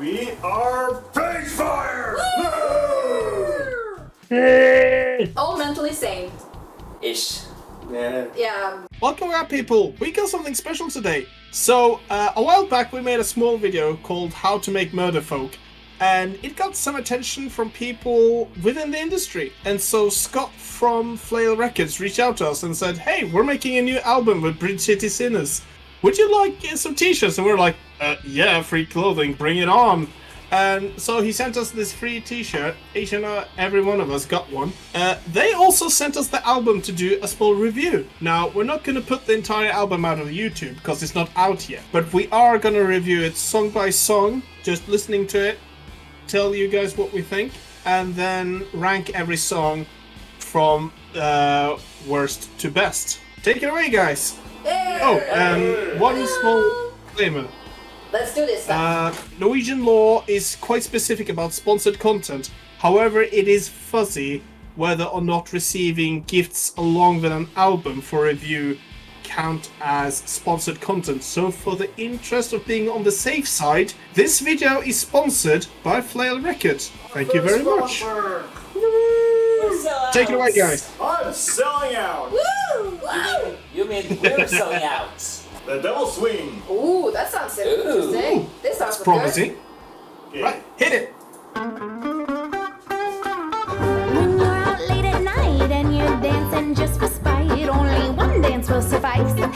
We are Pagefire! All mentally sane. Ish. Yeah. Welcome back, people. We got something special today. So, a while back we made a small video called How to Make Murder Folk, and it got some attention from people within the industry. And so Scott from Flail Records reached out to us and said, hey, we're making a new album with Bridge City Sinners. Would you like some t-shirts? And we're like, yeah, free clothing, bring it on. And so he sent us this free t-shirt. Each and every one of us got one. They also sent us the album to do a small review. Now, we're not going to put the entire album out of YouTube because it's not out yet. But we are going to review it song by song, just listening to it, tell you guys what we think, and then rank every song from worst to best. Take it away, guys. Yay! Oh, and one small disclaimer. Let's do this stuff. Norwegian law is quite specific about sponsored content. However, it is fuzzy whether or not receiving gifts along with an album for review count as sponsored content. So for the interest of being on the safe side, this video is sponsored by Flail Records. Thank you very much. Take it away, guys. I'm selling out! Woo! Wow! You mean we're selling out? The Devil Swing! Ooh, that sounds interesting. Ooh, This sounds It's promising. Yeah. Right, hit it. When you're out late at night and you're dancing just for spite, only one dance will suffice. The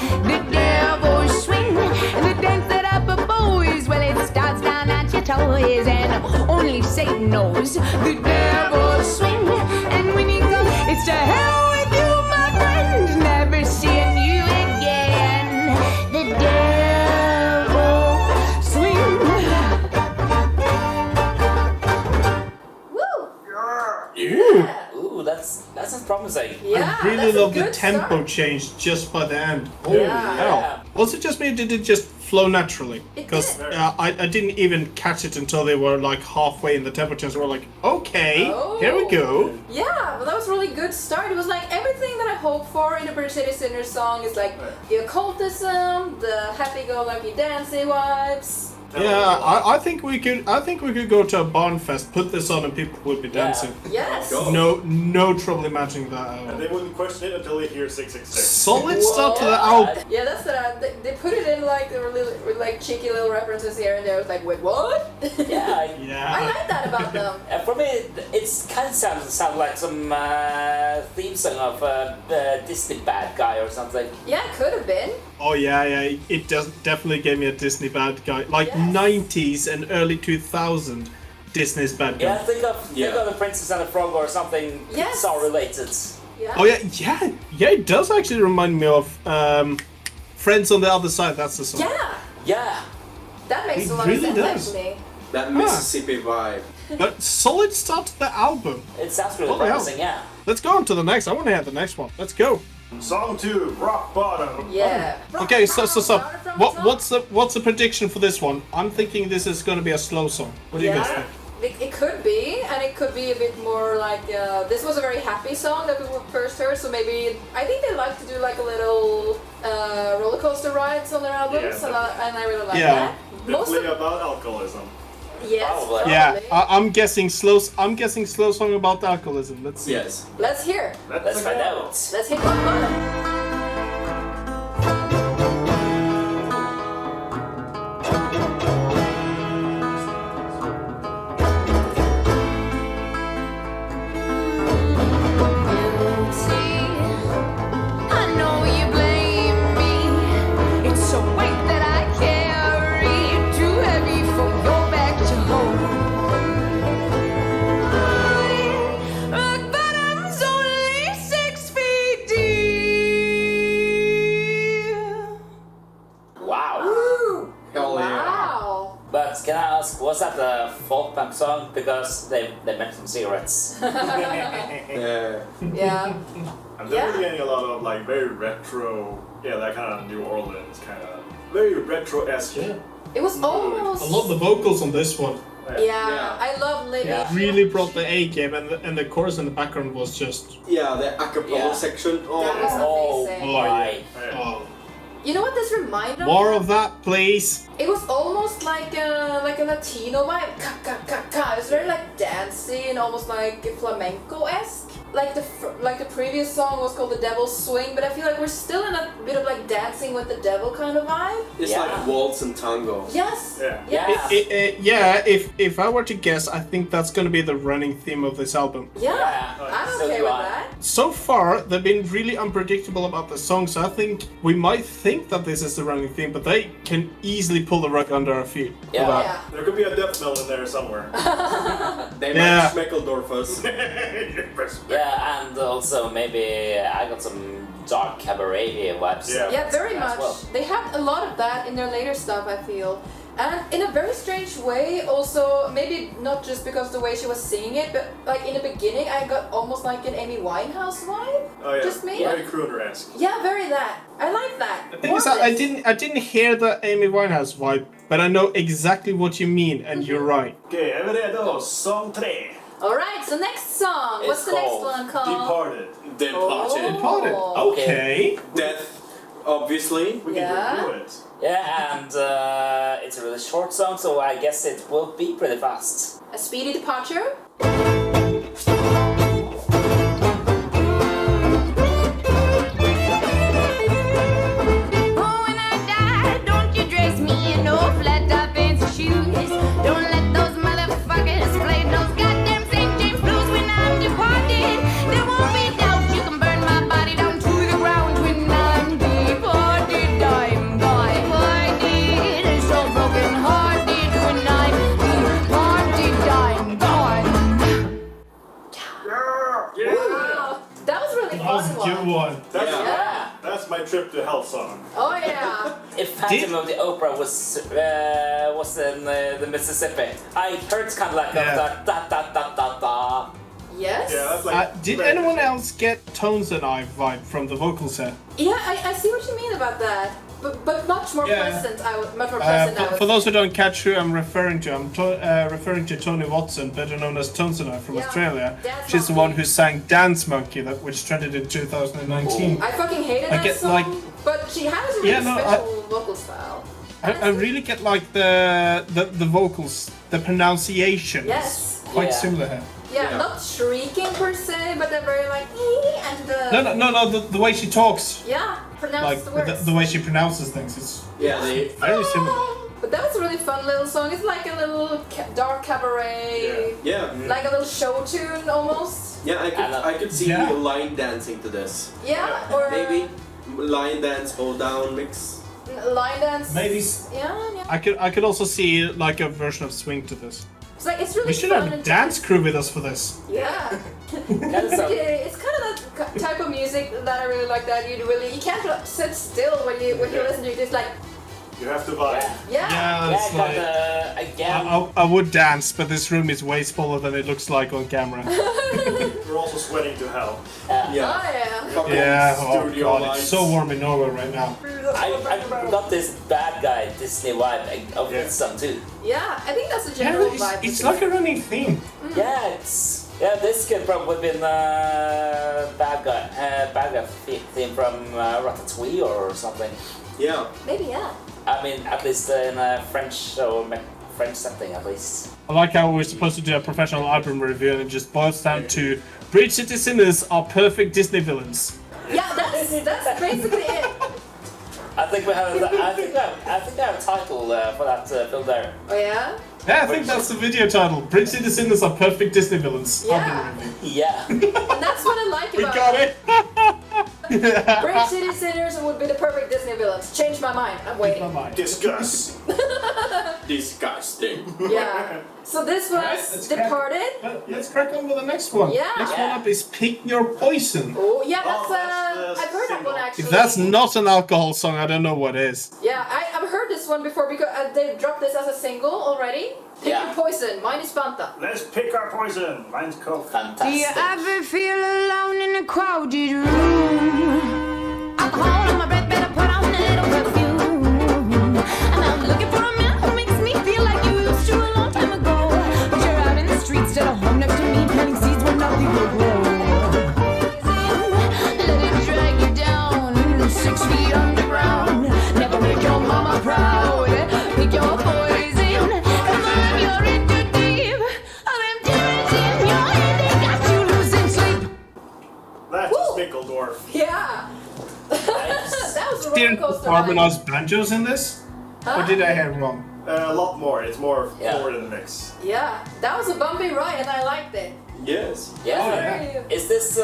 devil swing, the dance that I propose. Well, it starts down at your toes, and only Satan knows. The devil swing, and when you go, it's to hell with you, my friend. Never seeing you again. The devil swing. Woo! Ooh, that sounds promising. Yeah, I really that's a love the good tempo start. change just by the end. Yeah. Holy Yeah. hell. Was it just me or did it just flow naturally? It Because did. I didn't even catch it until they were like halfway in the tempo change. We're like, okay, Oh. here we go. Yeah, well, that was a really good start. It was like everything that I hoped for in the British City Sinners song is like the occultism, the happy-go-lucky dancing vibes. Yeah, I think we could go to a barn fest, put this on, and people would be dancing. Yes. Go. No trouble imagining that at And all. they wouldn't question it until they hear 666. Solid start to the album. Yeah, that's what they put it in like there were like cheeky little references here and there. It was like, wait, what? Yeah, I Yeah. like that about them. for me, it's kind of sounds like some theme song of a Disney bad guy or something. Yeah, it could have been. Oh yeah. It definitely gave me a Disney bad guy, like Yes. 90s and early 2000 Disney's bad guy. Yeah, think of the Princess and the Frog or something Yes. Pixar related. Yeah. Oh yeah. It does actually remind me of Friends on the Other Side. That's the song. Yeah, Yeah. that makes It a lot really of sense does. actually. That Mississippi vibe. But solid start to the album. It sounds really Oh, yeah. promising, yeah. Let's go on to the next. I want to hear the next one. Let's go. Song 2, Rock Bottom. Yeah. Okay, so Started from the top. what's the prediction for this one? I'm thinking this is going to be a slow song. What do you guys Yeah, think? it could be, and it could be a bit more like this was a very happy song that we first heard, so maybe I think they like to do like a little roller coaster rides on their albums, Yeah, and I really like Yeah. that. Most Definitely of, about alcoholism. yes, Probably. Yeah, probably. I'm guessing slow. I'm guessing slow song about alcoholism. Let's see. Yes. Let's hear. Let's find out. Let's hit rock bottom. I know you blame me. It's a weight that I carry, too heavy for your back to hold. Rock bottom's only 6 feet deep. Wow. Hell yeah. Wow. But can I ask, was that a folk punk song? Because they mentioned cigarettes. Yeah. Yeah. I'm definitely getting a lot of like very retro, that kind of New Orleans kind of, very retro-esque. It was almost. I love the vocals on this one. Yeah, I love Libby. Yeah. Really brought the A game, and the chorus in the background was just Yeah, the acapella Yeah. section. Oh, That was Oh amazing. my. oh You know what this reminded More of that, please. It was almost like a Latino vibe. It was very like dancey and almost like flamenco-esque. Like the previous song was called The Devil's Swing, but I feel like we're still in a bit of like dancing with the devil kind of vibe. It's like waltz and tango. Yes. Yeah. Yes. Yeah, if I were to guess, I think that's going to be the running theme of this album. Yeah. I'm So okay do with I. that. So far, they've been really unpredictable about the songs, so I think we might think that this is the running theme, but they can easily pull the rug under our feet. for Yeah. that. Yeah. There could be a death metal in there somewhere. They Yeah. might Schmeckeldorf us. Yeah, and also maybe I got some dark cabaret vibes. Yeah. Yeah, very as much. well. They had a lot of that in their later stuff, I feel. And in a very strange way, also, maybe not just because the way she was singing it, but like in the beginning, I got almost like an Amy Winehouse vibe. Oh yeah. Just me? Very crooner-esque. Yeah, very that. I like that. The thing is, I didn't hear the Amy Winehouse vibe, but I know exactly what you mean, and you're right. Okej, är vi redo? Sång 3. Alright, so next song. What's the next called one called? Departed. Departed. Departed. Oh. Okay. Death, obviously. We Yeah. can do it. Yeah, and it's a really short song, so I guess it will be pretty fast. A speedy departure. Oh, when I die, don't you dress me in no flat-top fancy shoes. Don't let those motherfuckers play those goddamn St. James blues when I'm departed. There won't be doubt you can burn my body down to the ground when I'm departed. I'm departed and so broken-hearted when I'm departed. I'm gone. Wow. That was really That was a fun good one. That's, Yeah. that's my trip to hell song. Oh yeah. If Phantom of the Opera was in the Mississippi, I heard kind of like Yeah. da. Yes. Yeah, that's like. Did very anyone catchy. else get Tones and I vibe from the vocal set? Yeah, I see what you mean about that. But much more Yeah. present. Much more present. I For would those who don't catch who I'm referring to, I'm referring to Tony Watson, better known as Tones and I from Yeah. Australia. Dance She's the Monkey. one who sang Dance Monkey, which trended in 2019. I fucking hated I that get, song, like- but she has a really Yeah, no, special vocal style. I really get like the vocals, the pronunciation. Yes. is quite Yeah. similar here. Yeah, not shrieking per se, but they're very like "ee," and No, the way she talks, yeah, pronounce like the words. the way she pronounces things, is Yeah, they. very similar. But that was a really fun little song. It's like a little dark cabaret, Yeah. like a little show tune almost. Yeah, I could see Yeah. line dancing to this. Yeah, or Maybe line dance, hold down mix. line dance. Maybe Yeah. I could also see like a version of swing to this. It's like it's really We should fun have a and dance crew with us for this. Yeah. Kind of It's kind of that type of music that I really like. That you can't sit still when you listen to it. It's like You have to vibe. Yeah. Yeah, it's Yeah, like kinda, again. I would dance, but this room is way smaller than it looks like on camera. We're also sweating to hell. oh Yeah. yeah. Fucking Yeah, oh studio god, lights. it's so warm in Norway right now. I got this bad guy Disney vibe of Yeah. this song too. Yeah, I think that's a Yeah, general it's, vibe. it's like a running theme. Yeah, this could probably been bad guy theme from Ratatouille or something. Yeah. Maybe yeah. I mean, at least in a French or French setting, at least. I like how we're supposed to do a professional album review and it just boils down to Bridge City Sinners are perfect Disney villains. Yeah, that's basically it. I think we have. I think I have a title for that film there. Oh yeah. Yeah, I think that's the video title. Bridge City Sinners are perfect Disney villains. Yeah. Album review. Yeah. And that's what I like We about got it! Bridge City Sinners would be the perfect Disney villains. Change my mind. I'm waiting. Discuss. Disgusting. Yeah. So this was let's crack- Departed. But let's crack on with the next one. Yeah. Next one Yeah. up is Pick Your Poison. Oh yeah, Oh, that's that's the I've heard that single. one actually. If that's not an alcohol song, I don't know what is. Yeah, I've heard this one before because they dropped this as a single already. Pick Yeah. Your Poison. Mine is Fanta. Let's pick our poison. Mine's Coke. Do you Fantastic. ever feel alone in a crowded room? Alcohol on my breath, better put on a little perfume. And I'm looking for a man who makes me feel like you used to a long time ago. But you're out in the streets, still home next to me, planting seeds where nothing will grow. Let it drag you down, 6 feet underground. harmonized banjos in this? Or did I hear wrong? A lot more. It's more Yeah. forward in the mix. Yeah, that was a bumpy ride and I liked it. Yes. Yeah. Is this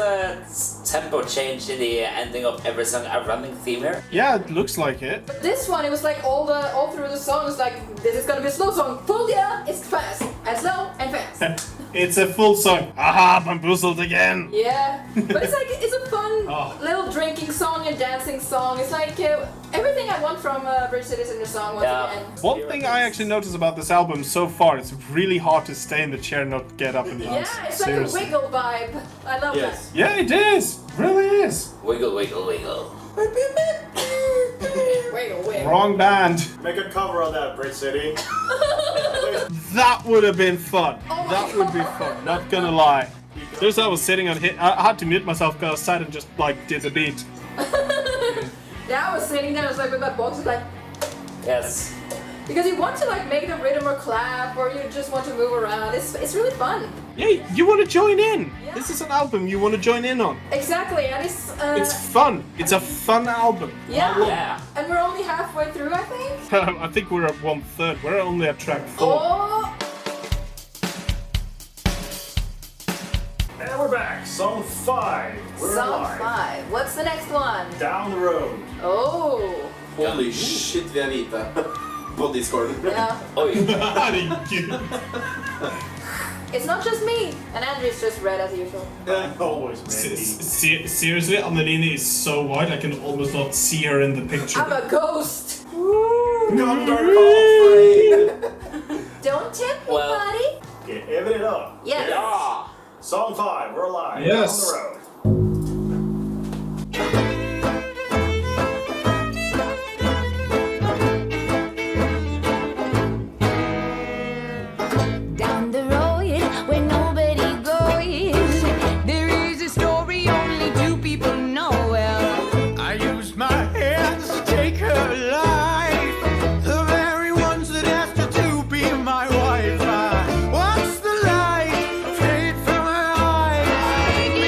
tempo change in the ending of every song a running theme here? Yeah, it looks like it. But this one, it was like all through the song, it was like, this is gonna be a slow song. Full yeah, it's fast. And slow and fast. It's a full song. Aha, bamboozled again. Yeah, but it's a fun Oh. little drinking song and dancing song. It's like everything I want from Bridge Citizen song once Yeah. again. One thing I actually noticed about this album so far, it's really hard to stay in the chair and not get up and dance. Yeah, it's like Seriously. a wiggle vibe. I love Yes. Yeah, it is. Really is. Wiggle, wiggle, wiggle. that. Wiggle, wiggle. Wrong band. Make a cover of that, Bridge City. That would have been fun. Oh my That would be God. fun. Not gonna lie. There's I was sitting on hit. I had to mute myself because I sat and just like did the beat. Yeah, I was sitting there, I was like with my box, like, Yes. because you want to like make the rhythm or clap, or you just want to move around. It's really fun. Yeah, you want to join in. Yeah. This is an album you want to join in on. Exactly, and It's fun. It's a fun album. yeah. Yeah. And we're only halfway through, I think. I think we're at 1/3. We're only at track 4. Oh, And we're back. Song 5. We're song live. 5. What's the next one? Down the road. Oh, Holy shit, vi är vita. På Discord. yeah. Oj. Herregud. It's not just me, and Andrew's just red as usual. Always, man. Seriously, Annalena is so white I can almost not see her in the picture. I'm a ghost. Don't tempt me, Well- buddy. Give it up. Yes. Ja. Song 5. We're live. Yes. Down the road. Down the road where nobody goes, there is a story only two people know well. I used my hands to take her life, the very ones that asked her to be my wife. I watched the light fade from her eyes.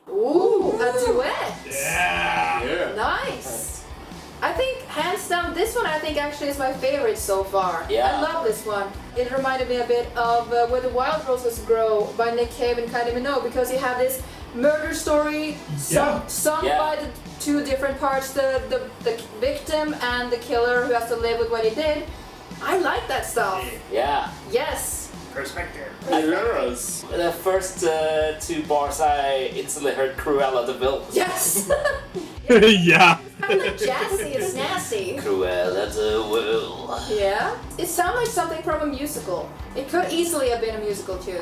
Ooh, a duet. Yeah. Yeah. Nice. I think hands down, this one I think actually is my favorite so far. Yeah. I love this one. It reminded me a bit of Where the Wild Roses Grow by Nick Cave and Kylie Minogue, because you have this murder story sung Yeah. by the two different parts, the victim and the killer who has to live with what he did. I like that stuff. Yeah. Yes. Perspective. Yes. The first 2 bars I instantly heard Cruella de Vil. Yes. Yeah. Kind of like jazzy and snazzy. Cruella de Vil. Yeah. It sounds like something from a musical. It could easily have been a musical too.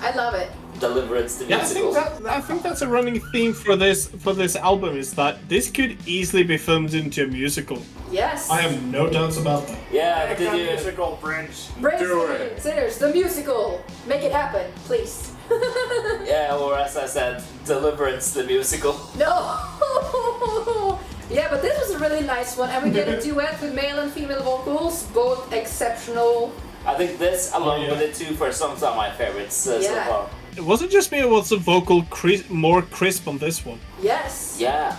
I love it. Deliverance the Yeah, musical. I think that's a running theme for this album is that this could easily be filmed into a musical. Yes. I have no doubts about that. Yeah, did you? Musical Bridge. Brain Do it. Sinners, the musical. Make it happen, please. Yeah, or as I said, Deliverance the musical. No. Yeah, but this was a really nice one, and we get a duet with male and female vocals, both exceptional. I think this, along yeah. with the 2 first songs, are my favorites so Yeah. far. It wasn't just me, it was the vocal more crisp on this one. Yes. Yeah.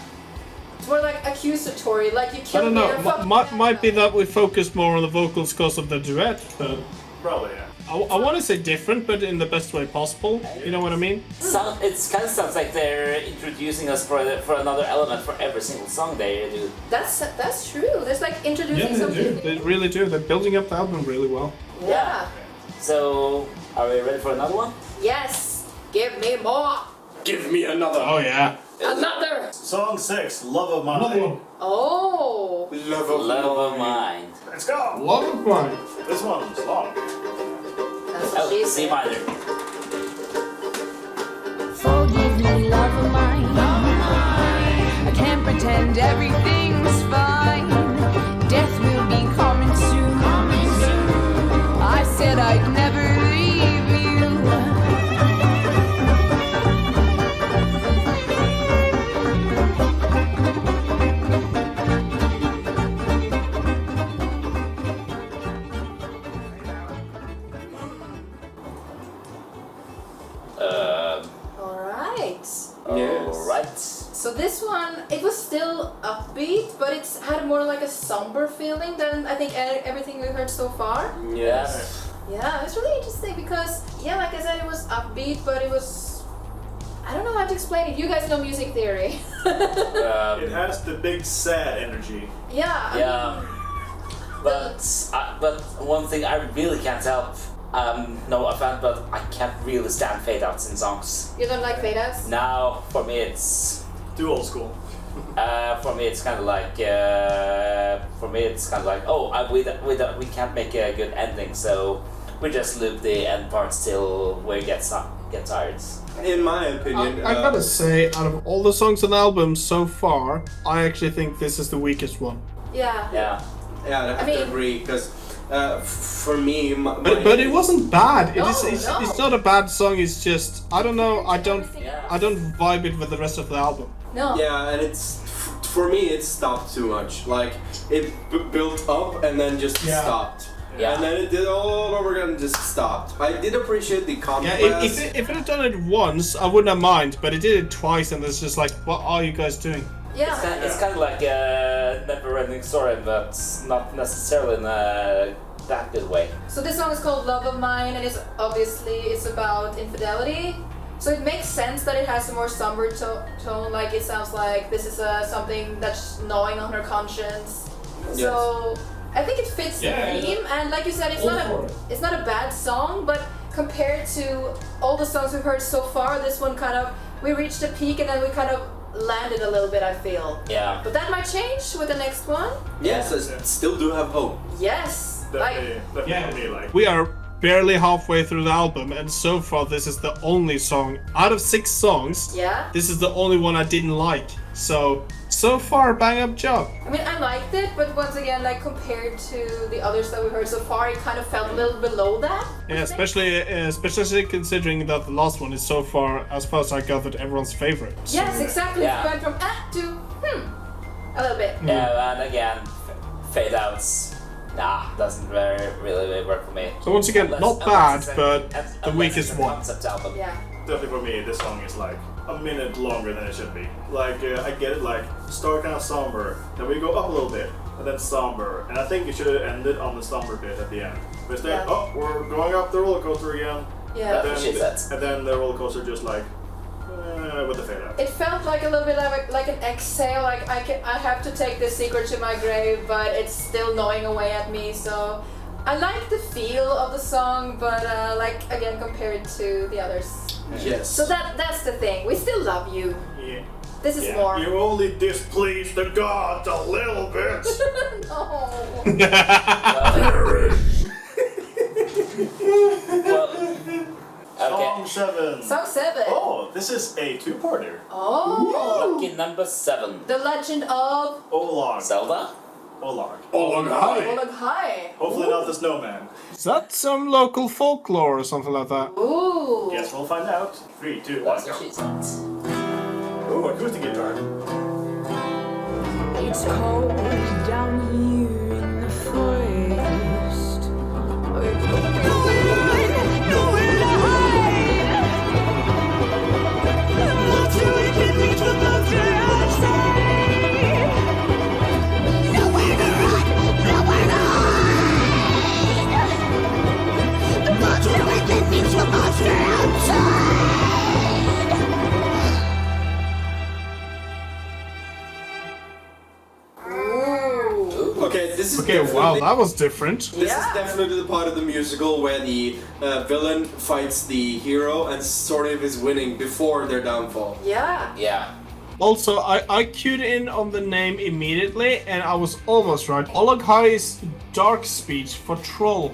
It's more like accusatory, like you I killed don't me know, or fucked might be me. that we focus more on the vocals because of the duet, but Probably, yeah. I want to say different, but in the best way possible. You know what I mean? It kind of sounds like they're introducing us for another element for every single song they do. That's true. There's like introducing something. They really do. They're building up the album really well. Yeah. So, are we ready for another one? Yes. Give me more. Give me another. Oh yeah. Another. Song 6. Love of Mine. Another one. Oh. Love of Love of Mine. Let's go. Love of Mine. This one's long. That's what Oh, she C said. minor. Forgive me, love of mine. I can't pretend everything's fine. Death will be coming soon. I said I'd never leave you. All right. Yes. Alright. So So this one, it was still upbeat, but it's had more like a somber feeling than I think everything we heard so far. Yes. Yeah, it's really interesting because, yeah, like I said, it was upbeat, but it was... I don't know how to explain it. You guys know music theory. It has the big sad energy. Yeah. Yeah. But one thing I really can't help, no offense, but I can't really stand fade outs in songs. You don't like fade outs? Now, for me, it's Too old school. for me it's kind of like we can't make a good ending, so we just loop the end parts till we get tired. In my opinion, I gotta say, out of all the songs on the album so far, I actually think this is the weakest one. Yeah. Yeah. yeah, I have to agree because for me, But it wasn't bad. No, It's not a bad song. It's just I don't know. I don't Yeah. vibe it with the rest of the album. No. Yeah, and it's for me it stopped too much. Like it built up and then just stopped. Yeah. And then it did all over again and just stopped. I did appreciate the contrast. Yeah, if it had done it once, I wouldn't have mind. But it did it twice, and it's just like, what are you guys doing? Yeah. It's kind of like a never-ending story, but not necessarily in that good way. So this song is called Love of Mine, and it's about infidelity. So it makes sense that it has a more somber tone. Like it sounds like this is something that's gnawing on her conscience. Yes. So I think it fits the theme, and like you said, it's not a bad song, but compared to all the songs we've heard so far, this one we reached a peak and then we kind of landed a little bit, I feel. Yeah. But that might change with the next one. Yes, I still do have hope. Yes. Definitely like. We are barely halfway through the album, and so far this is the only song out of 6 songs. Yeah. This is the only one I didn't like. So far, bang up job. I mean, I liked it, but once again, like compared to the others that we heard so far, it kind of felt a little below that. Yeah, especially considering that the last one is so far as I gathered, everyone's favorite. Yes, exactly. Yeah. It went from to a little bit. Yeah, and again, fade outs. Doesn't really work for me. So once again, not bad, but the weakest one. Concept album. Yeah. Definitely for me, this song is like a minute longer than it should be. Like I get it, like start kind of somber, then we go up a little bit, and then somber, and I think it should have ended on the somber bit at the end. But instead, we're going up the roller coaster again. Yeah. And then the roller coaster just like with the fade out. It felt like a little bit like an exhale. Like I have to take this secret to my grave, but it's still gnawing away at me. So I like the feel of the song, but like again compared to the others. Yes. So that's the thing. We still love you. Yeah. This is more. You only displease the gods a little bit. No. Okay. Song 7. Song 7. Oh, this is a 2-parter. Oh. Lucky number 7. The Legend of Zelda? Olog-hai. Olog-hai. Hopefully not the snowman. Is that some local folklore or something like that? Ooh. Guess we'll find out. 3, 2, 1, That's go. what she said. Ooh, acoustic guitar. It's cold down here in the forest. Nowhere to hide. Not to reach the monster outside. Nowhere to run, nowhere to hide. The monster within meets the monster outside. Okay, this is Okay, wow, that was different. This is definitely the part of the musical where the villain fights the hero and sort of is winning before their downfall. Yeah. Yeah. Also, I cued in on the name immediately, and I was almost right. Olog-hai is dark speech for troll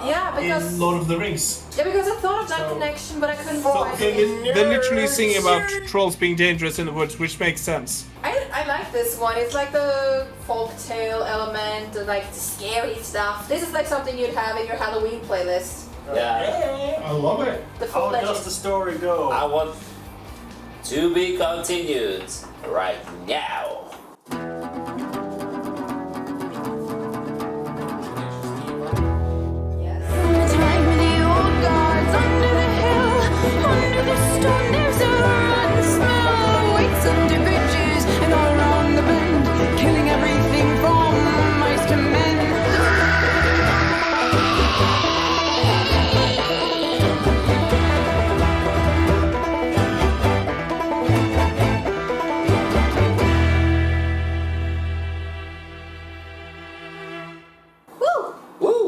Yeah, because in Lord of the Rings. I thought of that connection, but I couldn't find it. They're literally singing about trolls being dangerous in the woods, which makes sense. I like this one. It's like the folktale element, like the scary stuff. This is like something you'd have in your Halloween playlist. Yeah. I love it. The full How legend. does the story go? I want to be continued right now. Yes. From the time of the old gods, under the hill, under the stone, there's a rotten smell. Waits under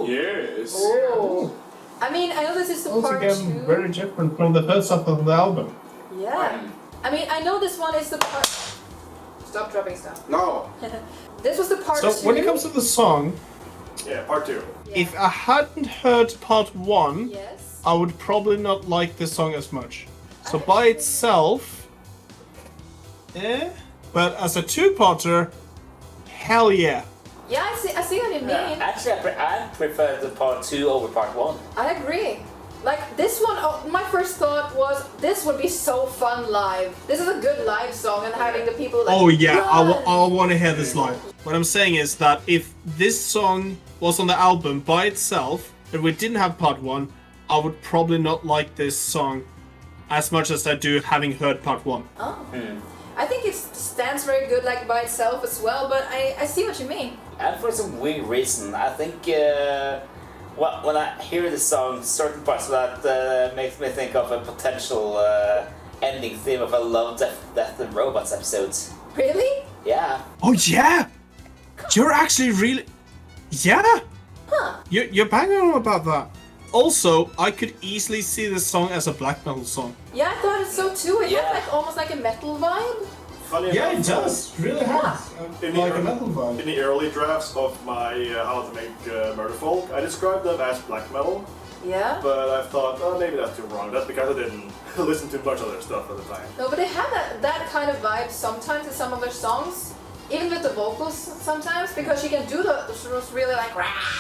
Yes. Oh. I mean, I know this is the Once part again, 2. very different from the first half of the album. Yeah. I mean, I know this one is the part. Stop dropping stuff. No. This was the part So 2. when it comes to the song, Yeah, part 2. Yeah. if I hadn't heard part 1, Yes. I would probably not like this song as much. So by itself, but as a two-parter, hell yeah. Yeah, I see what you mean. Actually, I prefer the part 2 over part 1. I agree. Like this one, my first thought was this would be so fun live. This is a good live song, and having the people like. Oh yeah, run. I want to hear this live. What I'm saying is that if this song was on the album by itself, and we didn't have part 1, I would probably not like this song as much as I do having heard part 1. Oh. I think it stands very good like by itself as well, but I see what you mean. And for some weird reason, I think well, when I hear the song, certain parts of that makes me think of a potential ending theme of a Love, Death and Robots episodes. Really? Yeah. Oh yeah, you're actually really, yeah. Huh. You're banging on about that. Also, I could easily see this song as a black metal song. Yeah, I thought it so too. It Yeah. had like almost like a metal vibe. Funny enough, Really has. In the early drafts of my How to Make Murder Folk, I described them as black metal, Yeah. but I thought, oh, maybe that's too wrong. That's because I didn't listen to much of their stuff at the time. No, but they have that kind of vibe sometimes in some of their songs. Even with the vocals sometimes, because she can do those really like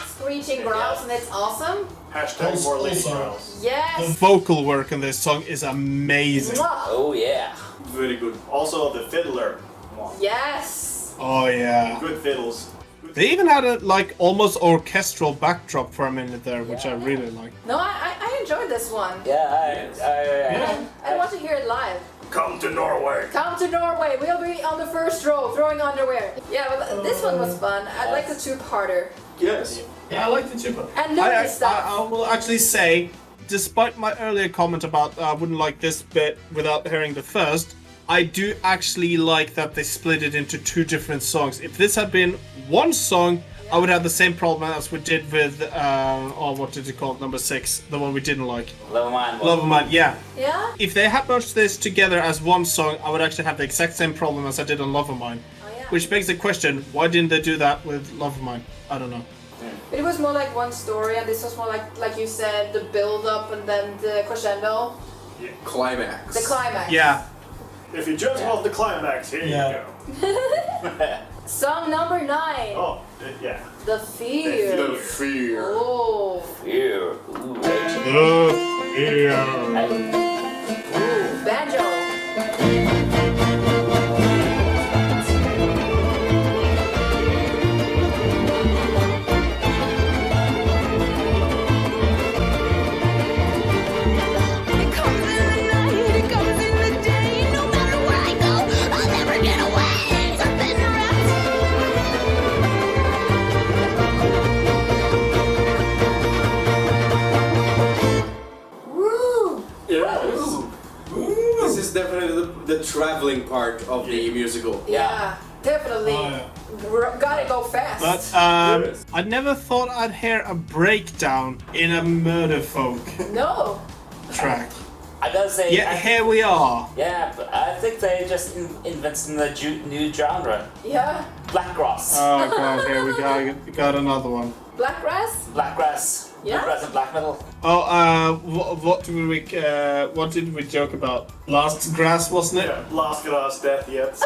screeching growls, and it's awesome. Hashtag more lady Also- girls. The Yes. vocal work in this song is amazing. Mwah. Oh yeah. Very good. Also, the fiddler. Yes. Oh yeah. Good fiddles. They even had a like almost orchestral backdrop for a minute there, which I really like. No, I enjoyed this one. Yeah, I want to hear it live. Come to Norway. Come to Norway. We'll be on the first row throwing underwear. Yeah, but this one was fun. I like the two-parter. Yes. Yeah, I like the tuba. And nerdy stuff. I will actually say, despite my earlier comment about I wouldn't like this bit without hearing the first, I do actually like that they split it into 2 different songs. If this had been one song, I would have the same problem as we did with, what did you call it, number 6, the one we didn't like. Love of Mine. Love of Mine, yeah. Yeah? If they had merged this together as one song, I would actually have the exact same problem as I did on Love of Mine. Oh, yeah. Which begs the question, why didn't they do that with Love of Mine? I don't know. It was more like one story, and this was more like you said, the build-up and then the crescendo, Climax. the climax. Yeah. If you just want the climax, here Yeah. you go. Song number 9. Oh, yeah. The Fear. The fear. Oh. Fear. Ooh, Rage. Yeah. Ooh, banjo. It comes in the night, it comes in the day. No matter where I go, I'll never get away. Something wrapped. Woo. Yes. This is definitely the traveling part of the musical. Yeah, definitely. Gotta go fast. But I never thought I'd hear a breakdown in a murder folk No. track. I gotta say, Yet here we are. yeah, but I think they just invented a new genre. Yeah. Blackgrass. Oh god, here we got another one. Blackgrass? Blackgrass. Yeah. Blackgrass and black metal. Oh, what did we joke about? Last grass, wasn't it? Yeah. Last grass, death yet.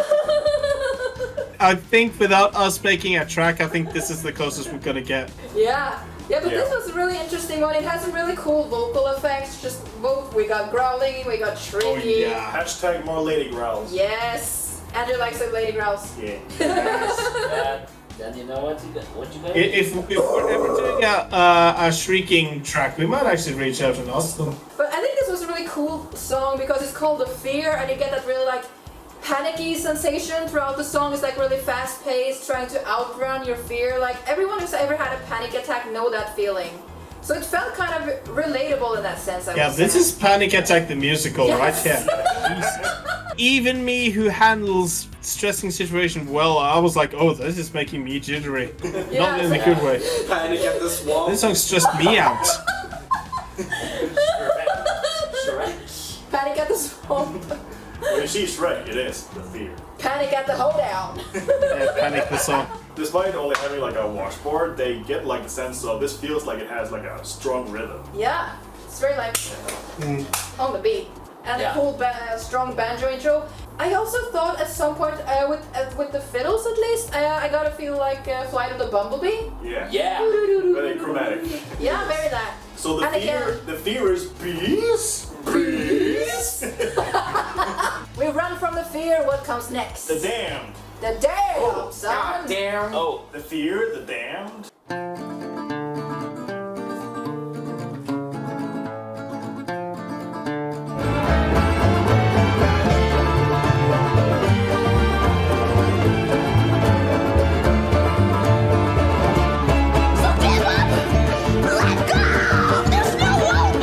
I think without us making a track, I think this is the closest we're gonna get. Yeah. Yeah, but this Yeah. was a really interesting one. It has some really cool vocal effects. Just both. We got growling, we got shrieking. Hashtag more lady growls. Yes. Andrew likes the lady growls. Yeah. Then you know what you got. If we're ever doing a shrieking track, we might actually reach out and ask them. But I think this was a really cool song because it's called The Fear, and you get that really like panicky sensation throughout the song. It's like really fast paced, trying to outrun your fear. Like everyone who's ever had a panic attack know that feeling. So it felt kind of relatable in that sense. I Yeah, would this say. is Panic Attack the musical right Yes. here. even me who handles stressing situation well, I was like, oh, this is making me jittery. Not in a good way. Panic at the Swamp. This song stressed me out. Shrek. Panic at the Swamp. When you see Shrek, it is the fear. Panic at the Hoedown. Yeah, Panic the song. Despite only having like a washboard, they get like the sense of this feels like it has like a strong rhythm. Yeah, it's very like on the beat. And Yeah. a cool, strong banjo intro. I also thought at some point with the fiddles at least, I got to feel like Flight of the Bumblebee. Yeah. Yeah. Very chromatic. Yeah, very that. So the And fear, again- the fear is bees. Bees. We run from the fear, what comes next? The damned. The damn, son! Damn. Oh, The fear, the damned. So give up! Let go! There's no hope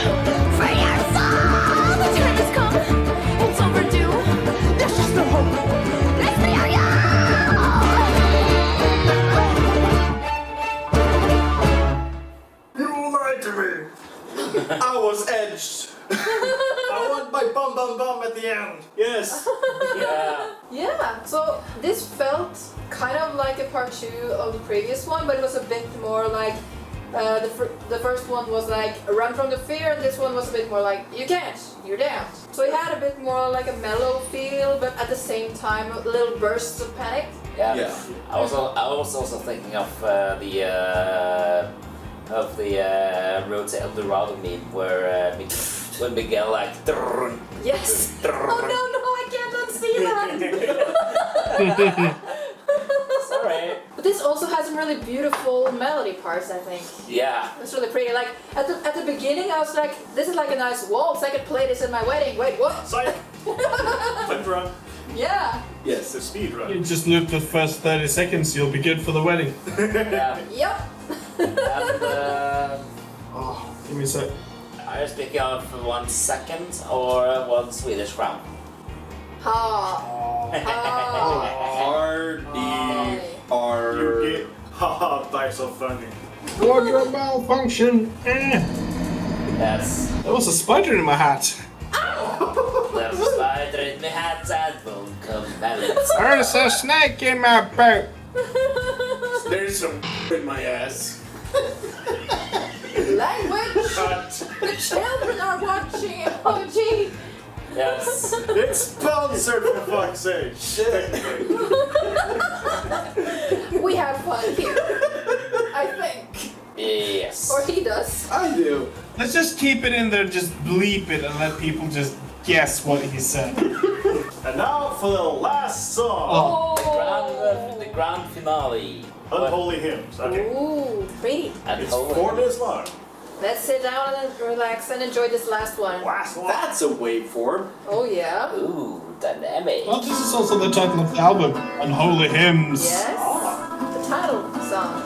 for your soul! The time has come. It's overdue. There's just no hope. Let's be our You lied to me. I was edged. I want my bum bum bum at the end. Yes. yeah. Yeah, so this felt kind of like a part 2 of the previous one, but it was a bit more like the first one was like run from the fear, and this one was a bit more like you can't, you're down. So it had a bit more like a mellow feel, but at the same time little bursts of panic. Yeah. Yeah. I was also thinking of the Road to El Dorado meme where when Miguel like. Yes. Oh no, I cannot see that. Sorry. But this also has some really beautiful melody parts, I think. Yeah. It's really pretty. Like at the beginning, I was like, "This is like a nice waltz. I could play this at my wedding." Wait, what? Psych. Flip run. Yeah. Yes. The speed run. You just loop the first 30 seconds, you'll be good for the wedding. Yeah. Yep. And Oh, give me a sec. are you speaking of 1 second or 1 Swedish crown? Ha. Ha. Hardy. You Are. get haha, that's so funny. Wardrobe malfunction. Yes. There was a spider in my hat. There's a spider in my hat and won't come out. There's a snake in my boot. There's some in my ass. Language. Cut. The children are watching. Oh gee. Yes. It's sponsored for fuck's sake. Technically. We have fun here. I think. Yes. Or he does. I do. Let's just keep it in there, just bleep it, and let people just guess what he said. And now for the last song. Oh. The grand finale. Unholy Hymns. Okay. Ooh, pretty. And It's 4 minutes long. Let's sit down and relax and enjoy this last one. Last one. That's a waveform. Oh yeah. Ooh, dynamic. Well, this is also the title of the album, Unholy Hymns. Yes. The title song.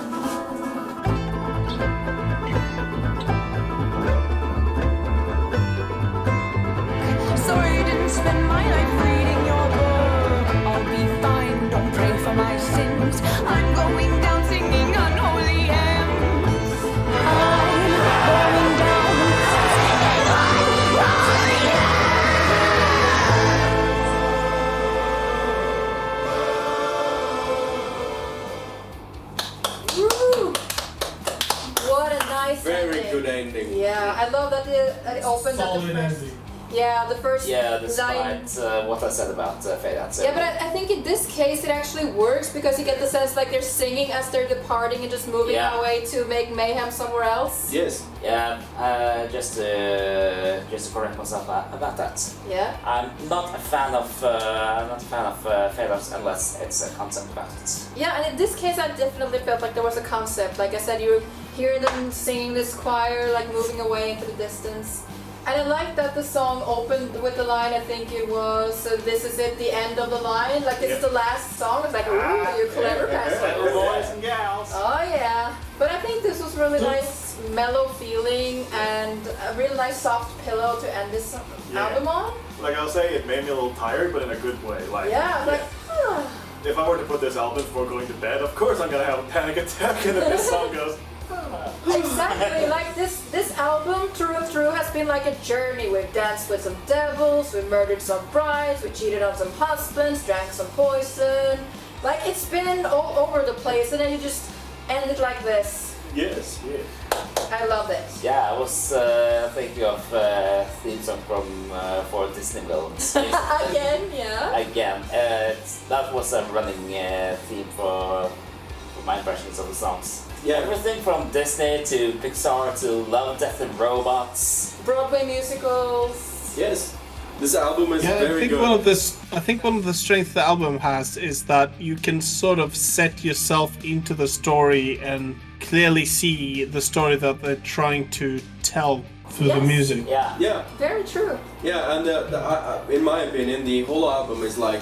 Sorry I didn't spend my life reading your book. I'll be fine, don't pray for my sins. I'm going down singing unholy hymns. I'm going down singing unholy Woo! What a nice Very ending. good ending. Yeah, I love that it opened at the Solid first. ending. Yeah, the first Yeah, line. despite what I said about fade out. Yeah, but I think in this case it actually works because you get the sense like they're singing as they're departing and just moving Yeah. away to make mayhem somewhere else. Yes. Yeah, just to correct myself about that. Yeah. I'm not a fan of fade outs unless it's a concept about it. Yeah, and in this case I definitely felt like there was a concept. Like I said, you hear them singing this choir, like moving away into the distance. And I like that the song opened with the line, I think it was, this is it, the end of the line. Like, this is the last song. It's like, ooh, you're clever, Pastor. Boys and gals. Oh, yeah. But I think this was really nice, mellow feeling, and a really nice soft pillow to end this album on. Like I'll say, it made me a little tired, but in a good way. Like, Yeah, like, if I were to put this album before going to bed, of course I'm gonna have a panic attack, and then this song goes. exactly, like this album through and through has been like a journey. We've danced with some devils, we murdered some brides, we cheated on some husbands, drank some poison. Like it's been all over the place, and then you just end it like this. Yes, yeah. I love it. Yeah, I was thinking of theme song from for Disney villains. Again, yeah. Again, that was a running theme for my impressions of the songs. Yeah. Everything from Disney to Pixar to Love, Death and Robots. Broadway musicals. Yes. This album is Yeah, very good. I think one of the strengths the album has is that you can sort of set yourself into the story and clearly see the story that they're trying to tell through the Yes. music. Yeah. Yeah. Very true. Yeah, and in my opinion, the whole album is like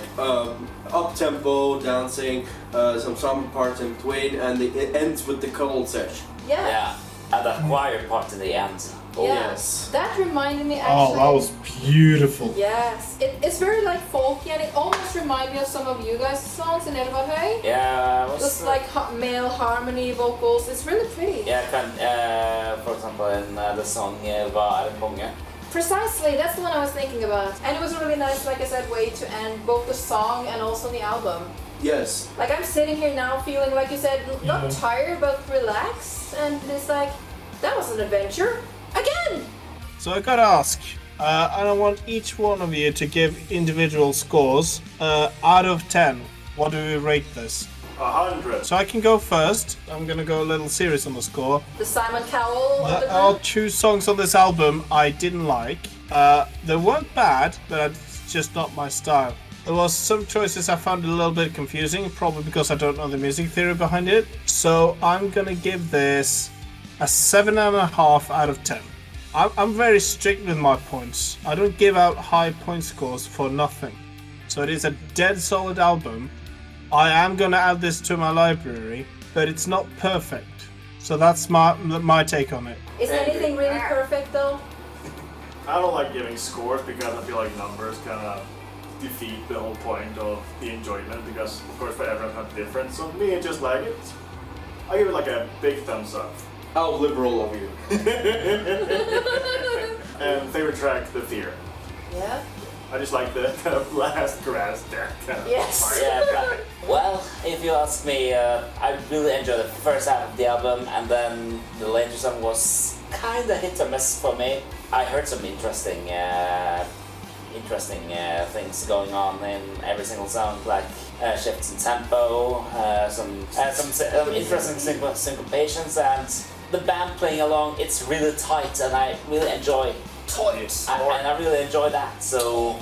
up-tempo dancing, some samba parts in between, and it ends with the cuddle sesh. Yeah. Yeah. And that choir part in the end. Oh, Yeah. yes. That reminded me Oh, actually. that was beautiful. Yes. It's very like folky, and it almost reminded me of some of you guys' songs in Legend of Olog-hai. Yeah, it was Just like male harmony vocals. It's really pretty. yeah, for example, in the song Hva er en konge? Precisely. That's the one I was thinking about. And it was a really nice, like I said, way to end both the song and also the album. Yes. Like I'm sitting here now feeling, like you said, not Yeah. tired but relaxed, and it's like that was an adventure again. So I gotta ask, and I want each one of you to give individual scores. Out of 10, what do we rate this? 100. So I can go first. I'm gonna go a little serious on the score. The Simon Cowell. of the There are group. 2 songs on this album I didn't like. They weren't bad, but it's just not my style. There was some choices I found a little bit confusing, probably because I don't know the music theory behind it. So I'm gonna give this a 7.5 out of 10. I'm very strict with my points. I don't give out high point scores for nothing. So it is a dead solid album. I am gonna add this to my library, but it's not perfect. So that's my take on it. Is anything really perfect though? I don't like giving scores because I feel like numbers kind of defeat the whole point of the enjoyment, because of course for everyone it's different. So me, it's just like it. I give it like a big thumbs up. How liberal of you. And favorite track, The Fear. Yeah. I just like the kind of last grass death kind of Yes. part. Yeah, well, if you ask me, I really enjoyed the first half of the album, and then the later song was kind of hit or miss for me. I heard some interesting things going on in every single song, like shifts in tempo, some interesting syncopations, and the band playing along. It's really tight, and I really enjoy. And I really enjoy that. So,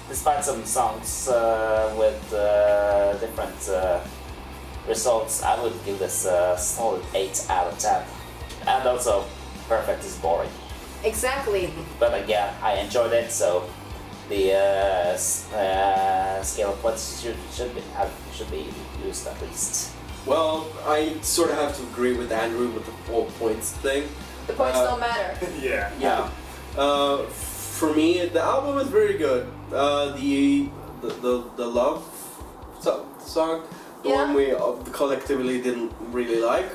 despite some songs with different results, I would give this a solid 8 out of 10. And also, perfect is boring. Exactly. But again, I enjoyed it, so the scale of points should be used at least. Well, I sort of have to agree with Andrew with the whole points thing. The points don't matter. Yeah. Yeah. For me, the album is very good. The love song, the Yeah. one we collectively didn't really like.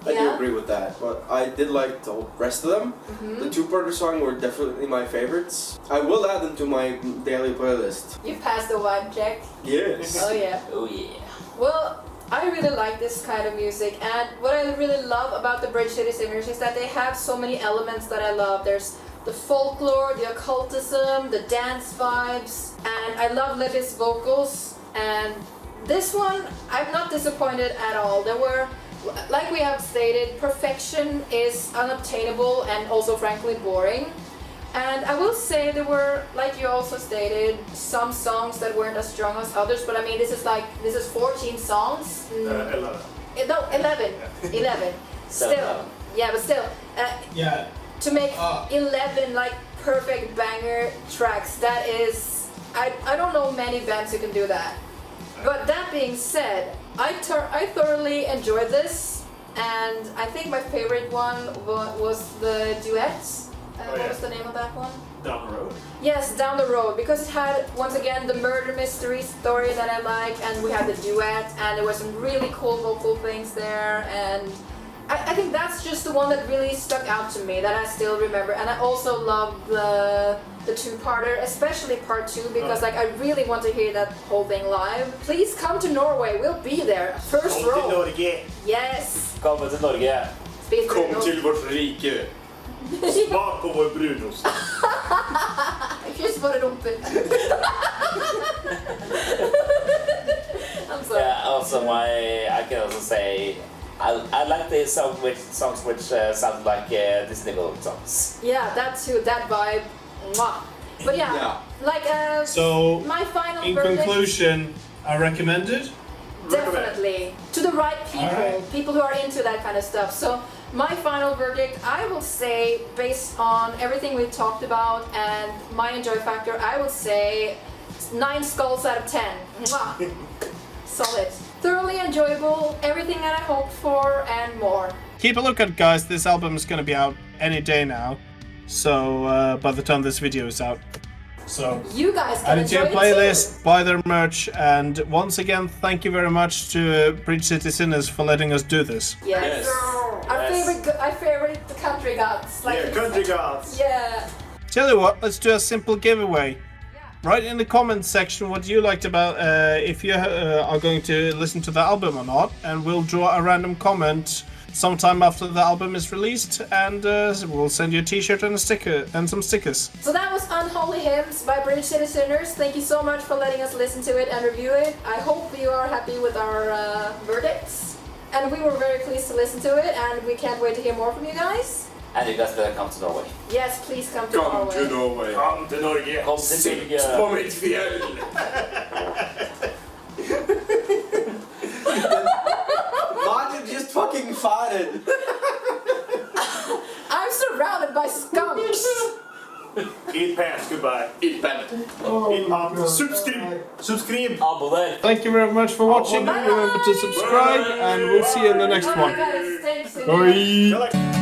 I do Yeah. agree with that, but I did like the rest of them. Mm-hmm. The two-parter song were definitely my favorites. I will add them to my daily playlist. You passed the vibe check. Yes. Oh yeah. Oh yeah. Well, I really like this kind of music, and what I really love about the Bridge City Singers is that they have so many elements that I love. There's the folklore, the occultism, the dance vibes, and I love Libby's vocals. And this one, I'm not disappointed at all. There were, like we have stated, perfection is unobtainable and also frankly boring. And I will say there were, like you also stated, some songs that weren't as strong as others, but I mean this is 14 songs. 11. No, 11. 11. Still. 11. Yeah, but still. Yeah. To make 11 like perfect banger tracks, that is, I don't know many bands who can do that. But that being said, I thoroughly enjoyed this, and I think my favorite one was the duet. What yeah. was the name of that one? Down the road. Yes, Down the Road, because it had, once again, the murder mystery story that I like, and we had the duet, and there were some really cool vocal things there, and I think that's just the one that really stuck out to me, that I still remember, and I also love the two-parter, especially part 2, because like I really want to hear that whole thing live. Please come to Norway, we'll be there, first Kom till row. Norge. Yes. Kommer till Norge. Speak Kom Bruno. till vårt rike. Smak på vår brunost. Just vad det låter. I'm sorry. Yeah, also I can also say I like the songs which sound like Disney songs. Yeah, that too, that vibe. Mwah. But yeah, Yeah. like So, my final in verdict, conclusion, I recommend it. definitely to the right people, Alright. people who are into that kind of stuff. So my final verdict, I will say, based on everything we've talked about and my enjoy factor, I would say 9 skulls out of 10. Mwah. Solid. Thoroughly enjoyable, everything that I hoped for and more. Keep a look at, guys. This album is going to be out any day now. So by the time this video is out. So You guys can add it to enjoy your it too. playlist, buy their merch, and once again, thank you very much to Bridge City Sinners for letting us do this. Yes. Yes. Our Yes. favorite the country gods. Like Yeah, country gods. Yeah. Tell you what, let's do a simple giveaway. Write in the comments section what you liked about if you are going to listen to the album or not, and we'll draw a random comment sometime after the album is released, and we'll send you a t-shirt and a sticker and some stickers. So that was Unholy Hymns by Bridge City Sinners. Thank you so much for letting us listen to it and review it. I hope you are happy with our verdicts. And we were very pleased to listen to it, and we can't wait to hear more from you guys. And you guys better come to Norway. Yes, please come to Come Norway. to Norway. Kom till Norge. Kom till Sitt på mitt fjäll. Martin just fucking farted. I'm surrounded by skunks. Eat pants, goodbye. Eat pen. Eat pants. Subscribe. Abonner. Thank you very much for watching. Remember to subscribe, and we'll see you in the next one. Oh my God, it stinks in Bye. here. You're like-